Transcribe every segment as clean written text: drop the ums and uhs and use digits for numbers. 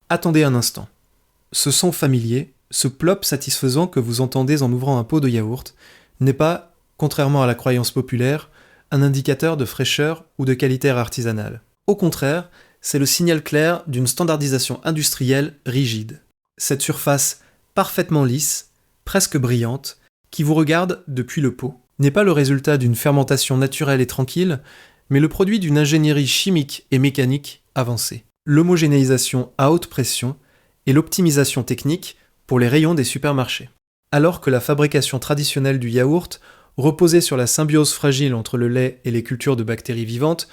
Attendez un instant. Ce son familier, ce plop satisfaisant que vous entendez en ouvrant un pot de yaourt, n'est pas, contrairement à la croyance populaire, un indicateur de fraîcheur ou de qualité artisanale. Au contraire, c'est le signal clair d'une standardisation industrielle rigide. Cette surface parfaitement lisse, presque brillante, qui vous regarde depuis le pot, n'est pas le résultat d'une fermentation naturelle et tranquille, mais le produit d'une ingénierie chimique et mécanique avancée. L'homogénéisation à haute pression et l'optimisation technique pour les rayons des supermarchés. Alors que la fabrication traditionnelle du yaourt reposait sur la symbiose fragile entre le lait et les cultures de bactéries vivantes,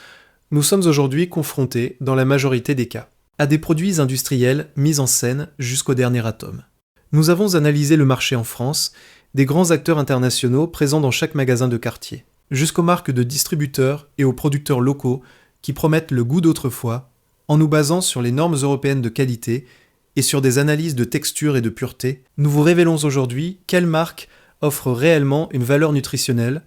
nous sommes aujourd'hui confrontés, dans la majorité des cas, à des produits industriels mis en scène jusqu'au dernier atome. Nous avons analysé le marché en France, des grands acteurs internationaux présents dans chaque magasin de quartier, jusqu'aux marques de distributeurs et aux producteurs locaux qui promettent le goût d'autrefois, en nous basant sur les normes européennes de qualité et sur des analyses de texture et de pureté, nous vous révélons aujourd'hui quelles marques offrent réellement une valeur nutritionnelle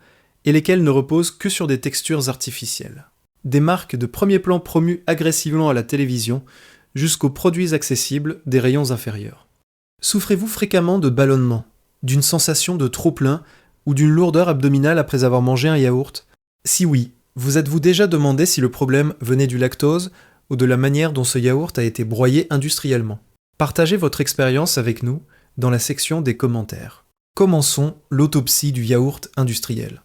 et lesquelles ne reposent que sur des textures artificielles. Des marques de premier plan promues agressivement à la télévision jusqu'aux produits accessibles des rayons inférieurs. Souffrez-vous fréquemment de ballonnement, d'une sensation de trop-plein ou d'une lourdeur abdominale après avoir mangé un yaourt? Si oui, vous êtes-vous déjà demandé si le problème venait du lactose ou de la manière dont ce yaourt a été broyé industriellement? Partagez votre expérience avec nous dans la section des commentaires. Commençons l'autopsie du yaourt industriel.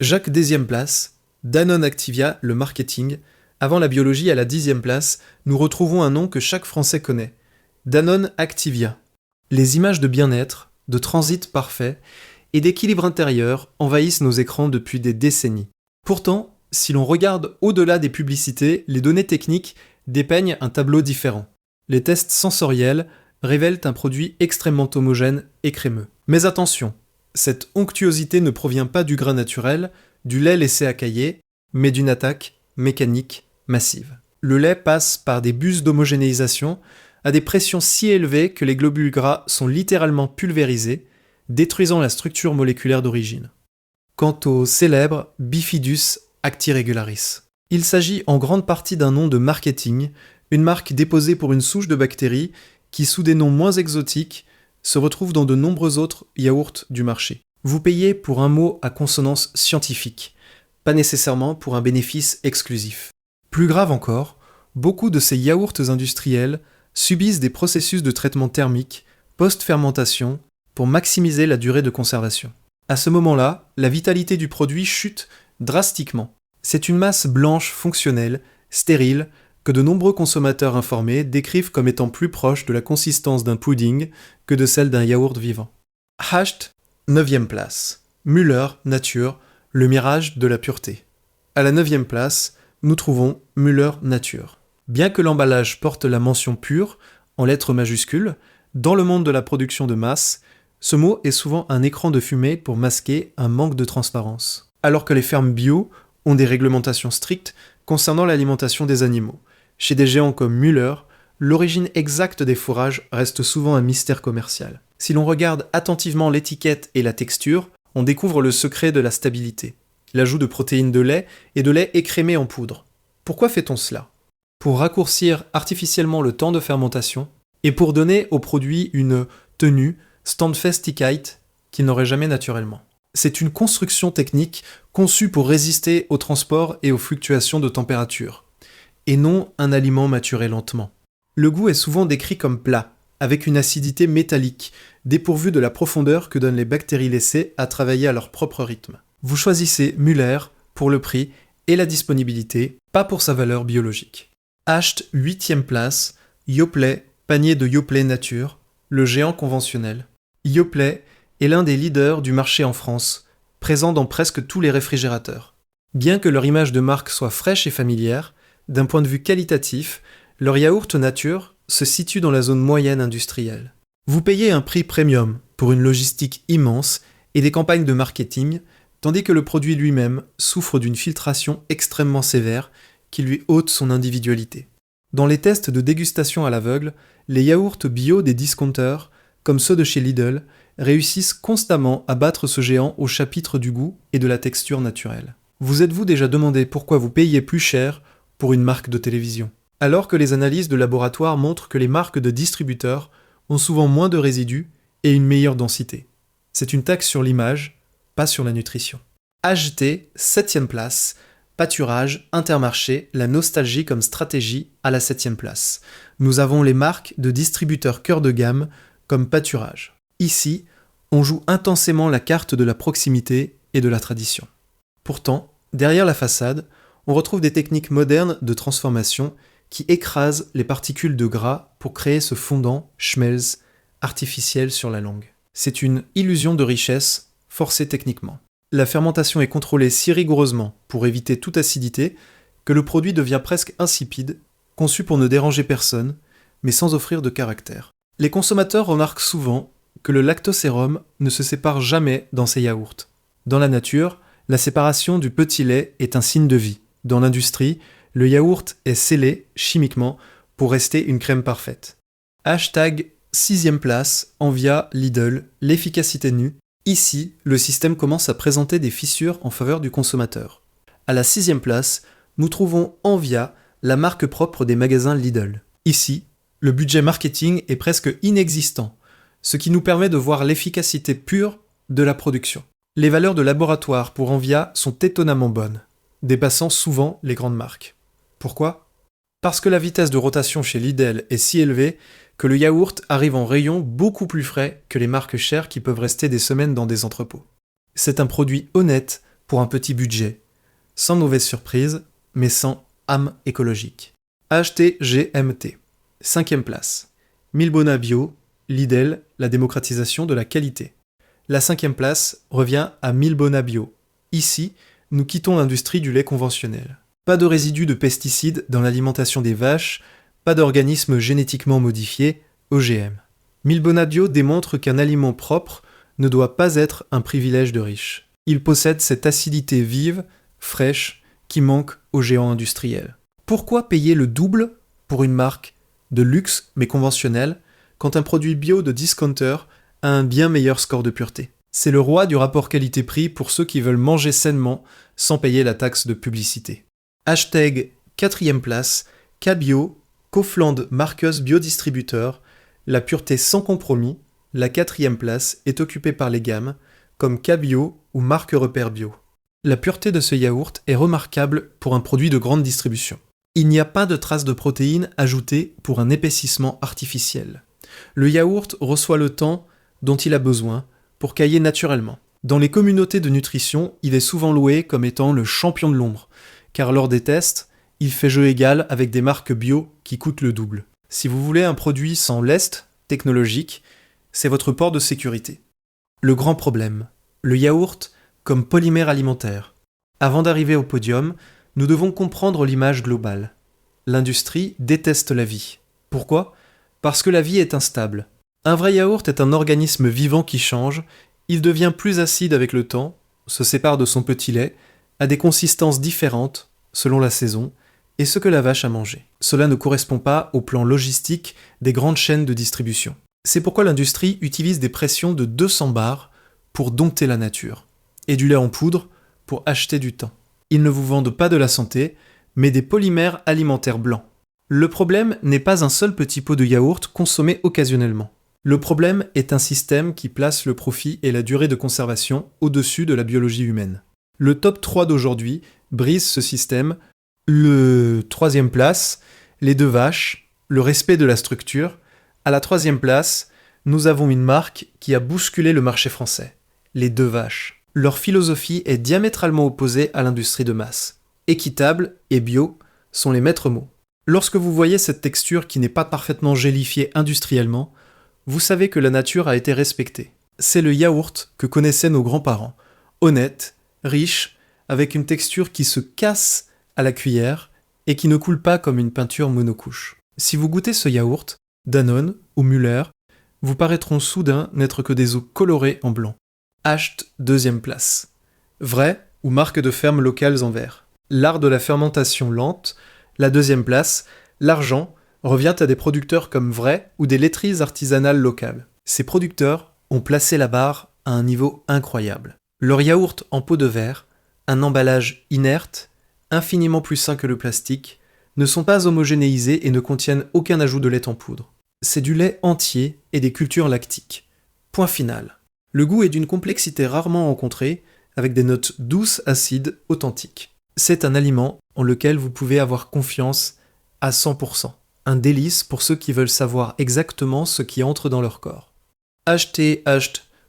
Jacques 10e place, Danone Activia, le marketing. Avant la biologie, à la 10e place, nous retrouvons un nom que chaque Français connaît. Danone Activia. Les images de bien-être, de transit parfait et d'équilibre intérieur envahissent nos écrans depuis des décennies. Pourtant, si l'on regarde au-delà des publicités, les données techniques dépeignent un tableau différent. Les tests sensoriels révèlent un produit extrêmement homogène et crémeux. Mais attention, cette onctuosité ne provient pas du gras naturel, du lait laissé à cailler, mais d'une attaque mécanique massive. Le lait passe par des bus d'homogénéisation à des pressions si élevées que les globules gras sont littéralement pulvérisés, détruisant la structure moléculaire d'origine. Quant au célèbre Bifidus actiregularis. Il s'agit en grande partie d'un nom de marketing, une marque déposée pour une souche de bactéries qui, sous des noms moins exotiques, se retrouve dans de nombreux autres yaourts du marché. Vous payez pour un mot à consonance scientifique, pas nécessairement pour un bénéfice exclusif. Plus grave encore, beaucoup de ces yaourts industriels subissent des processus de traitement thermique post-fermentation pour maximiser la durée de conservation. À ce moment-là, la vitalité du produit chute drastiquement. C'est une masse blanche fonctionnelle, stérile, que de nombreux consommateurs informés décrivent comme étant plus proche de la consistance d'un pudding que de celle d'un yaourt vivant. Hasht, 9e place. Müller Nature, le mirage de la pureté. À la 9e place, nous trouvons Müller Nature. Bien que l'emballage porte la mention pure, en lettres majuscules, dans le monde de la production de masse, ce mot est souvent un écran de fumée pour masquer un manque de transparence. Alors que les fermes bio ont des réglementations strictes concernant l'alimentation des animaux. Chez des géants comme Müller, l'origine exacte des fourrages reste souvent un mystère commercial. Si l'on regarde attentivement l'étiquette et la texture, on découvre le secret de la stabilité. L'ajout de protéines de lait et de lait écrémé en poudre. Pourquoi fait-on cela? Pour raccourcir artificiellement le temps de fermentation et pour donner au produit une tenue Standfestigkeit qu'il n'aurait jamais naturellement. C'est une construction technique conçue pour résister au transport et aux fluctuations de température, et non un aliment maturé lentement. Le goût est souvent décrit comme plat, avec une acidité métallique, dépourvue de la profondeur que donnent les bactéries laissées à travailler à leur propre rythme. Vous choisissez Müller pour le prix et la disponibilité, pas pour sa valeur biologique. Hasht 8e place, Yoplait, panier de Yoplait Nature, le géant conventionnel. Yoplait est l'un des leaders du marché en France, présent dans presque tous les réfrigérateurs. Bien que leur image de marque soit fraîche et familière, d'un point de vue qualitatif, leur yaourt nature se situe dans la zone moyenne industrielle. Vous payez un prix premium pour une logistique immense et des campagnes de marketing, tandis que le produit lui-même souffre d'une filtration extrêmement sévère qui lui ôte son individualité. Dans les tests de dégustation à l'aveugle, les yaourts bio des discounters, comme ceux de chez Lidl, réussissent constamment à battre ce géant au chapitre du goût et de la texture naturelle. Vous êtes-vous déjà demandé pourquoi vous payez plus cher pour une marque de télévision? alors que les analyses de laboratoire montrent que les marques de distributeurs ont souvent moins de résidus et une meilleure densité. C'est une taxe sur l'image, pas sur la nutrition. HT, 7e place. Pâturage, Intermarché, la nostalgie comme stratégie à la 7e place. Nous avons les marques de distributeurs cœur de gamme comme Pâturage. Ici, on joue intensément la carte de la proximité et de la tradition. Pourtant, derrière la façade, on retrouve des techniques modernes de transformation qui écrasent les particules de gras pour créer ce fondant, schmelz, artificiel sur la langue. C'est une illusion de richesse forcée techniquement. La fermentation est contrôlée si rigoureusement pour éviter toute acidité que le produit devient presque insipide, conçu pour ne déranger personne, mais sans offrir de caractère. Les consommateurs remarquent souvent que le lactosérum ne se sépare jamais dans ces yaourts. Dans la nature, la séparation du petit lait est un signe de vie. Dans l'industrie, le yaourt est scellé chimiquement pour rester une crème parfaite. Hashtag 6e place, Envia, Lidl, l'efficacité nue. Ici, le système commence à présenter des fissures en faveur du consommateur. À la 6e place, nous trouvons Envia, la marque propre des magasins Lidl. Ici, le budget marketing est presque inexistant, ce qui nous permet de voir l'efficacité pure de la production. Les valeurs de laboratoire pour Envia sont étonnamment bonnes, dépassant souvent les grandes marques. Pourquoi ? Parce que la vitesse de rotation chez Lidl est si élevée que le yaourt arrive en rayon beaucoup plus frais que les marques chères qui peuvent rester des semaines dans des entrepôts. C'est un produit honnête pour un petit budget, sans mauvaise surprise, mais sans âme écologique. HTGMT, 5e place. Milbona Bio, Lidl, la démocratisation de la qualité. La 5e place revient à Milbona Bio. Ici, nous quittons l'industrie du lait conventionnel. Pas de résidus de pesticides dans l'alimentation des vaches, pas d'organismes génétiquement modifiés, OGM. Milbona Bio démontre qu'un aliment propre ne doit pas être un privilège de riches. Il possède cette acidité vive, fraîche, qui manque aux géants industriels. Pourquoi payer le double pour une marque de luxe mais conventionnelle quand un produit bio de discounter a un bien meilleur score de pureté ? C'est le roi du rapport qualité-prix pour ceux qui veulent manger sainement sans payer la taxe de publicité. Hashtag 4e place, Cabio, Kaufland Marcus Biodistributeur, la pureté sans compromis, la 4e place est occupée par les gammes comme Cabio ou Marque Repère Bio. La pureté de ce yaourt est remarquable pour un produit de grande distribution. Il n'y a pas de traces de protéines ajoutées pour un épaississement artificiel. Le yaourt reçoit le temps dont il a besoin pour cailler naturellement. Dans les communautés de nutrition, il est souvent loué comme étant le champion de l'ombre, car lors des tests, il fait jeu égal avec des marques bio qui coûtent le double. Si vous voulez un produit sans lest technologique, c'est votre port de sécurité. Le grand problème, le yaourt comme polymère alimentaire. Avant d'arriver au podium, nous devons comprendre l'image globale. L'industrie déteste la vie. Pourquoi ? Parce que la vie est instable. Un vrai yaourt est un organisme vivant qui change, il devient plus acide avec le temps, se sépare de son petit lait, a des consistances différentes selon la saison et ce que la vache a mangé. Cela ne correspond pas au plan logistique des grandes chaînes de distribution. C'est pourquoi l'industrie utilise des pressions de 200 bars pour dompter la nature, et du lait en poudre pour acheter du temps. Ils ne vous vendent pas de la santé, mais des polymères alimentaires blancs. Le problème n'est pas un seul petit pot de yaourt consommé occasionnellement. Le problème est un système qui place le profit et la durée de conservation au-dessus de la biologie humaine. Le top 3 d'aujourd'hui brise ce système. Le 3e place, les deux vaches, le respect de la structure. À la 3e place, nous avons une marque qui a bousculé le marché français, les deux vaches. Leur philosophie est diamétralement opposée à l'industrie de masse. Équitable et bio sont les maîtres mots. Lorsque vous voyez cette texture qui n'est pas parfaitement gélifiée industriellement, vous savez que la nature a été respectée. C'est le yaourt que connaissaient nos grands-parents, honnête, riche, avec une texture qui se casse à la cuillère et qui ne coule pas comme une peinture monocouche. Si vous goûtez ce yaourt, Danone ou Müller, vous paraîtront soudain n'être que des eaux colorées en blanc. Hacht 2e place. Vrai ou marque de ferme locales en verre. L'art de la fermentation lente, la 2e place, l'argent, revient à des producteurs comme Vrai ou des laiteries artisanales locales. Ces producteurs ont placé la barre à un niveau incroyable. Leur yaourt en pot de verre, un emballage inerte, infiniment plus sain que le plastique, ne sont pas homogénéisés et ne contiennent aucun ajout de lait en poudre. C'est du lait entier et des cultures lactiques. Point final. Le goût est d'une complexité rarement rencontrée, avec des notes douces, acides, authentiques. C'est un aliment en lequel vous pouvez avoir confiance à 100%. Un délice pour ceux qui veulent savoir exactement ce qui entre dans leur corps. HT,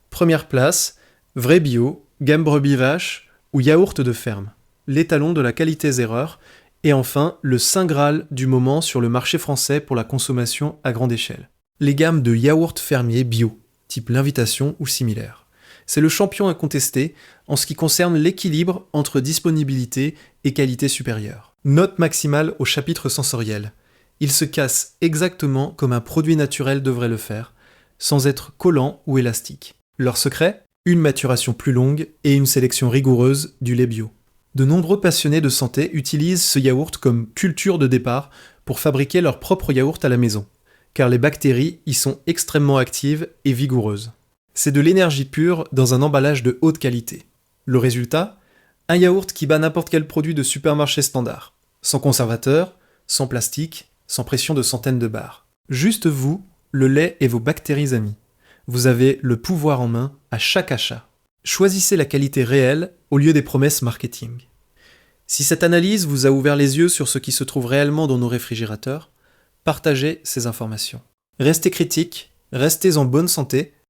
première place, vrai bio, gamme brebis vache ou yaourt de ferme. L'étalon de la qualité-erreur. Et enfin, le saint graal du moment sur le marché français pour la consommation à grande échelle. Les gammes de yaourts fermiers bio, type l'invitation ou similaire. C'est le champion incontesté en ce qui concerne l'équilibre entre disponibilité et qualité supérieure. Note maximale au chapitre sensoriel. Il se casse exactement comme un produit naturel devrait le faire, sans être collant ou élastique. Leur secret ? Une maturation plus longue et une sélection rigoureuse du lait bio. De nombreux passionnés de santé utilisent ce yaourt comme culture de départ pour fabriquer leur propre yaourt à la maison, car les bactéries y sont extrêmement actives et vigoureuses. C'est de l'énergie pure dans un emballage de haute qualité. Le résultat ? Un yaourt qui bat n'importe quel produit de supermarché standard. Sans conservateur, sans plastique, sans pression de centaines de bars. Juste vous, le lait et vos bactéries amies. Vous avez le pouvoir en main à chaque achat. Choisissez la qualité réelle au lieu des promesses marketing. Si cette analyse vous a ouvert les yeux sur ce qui se trouve réellement dans nos réfrigérateurs, partagez ces informations. Restez critiques, restez en bonne santé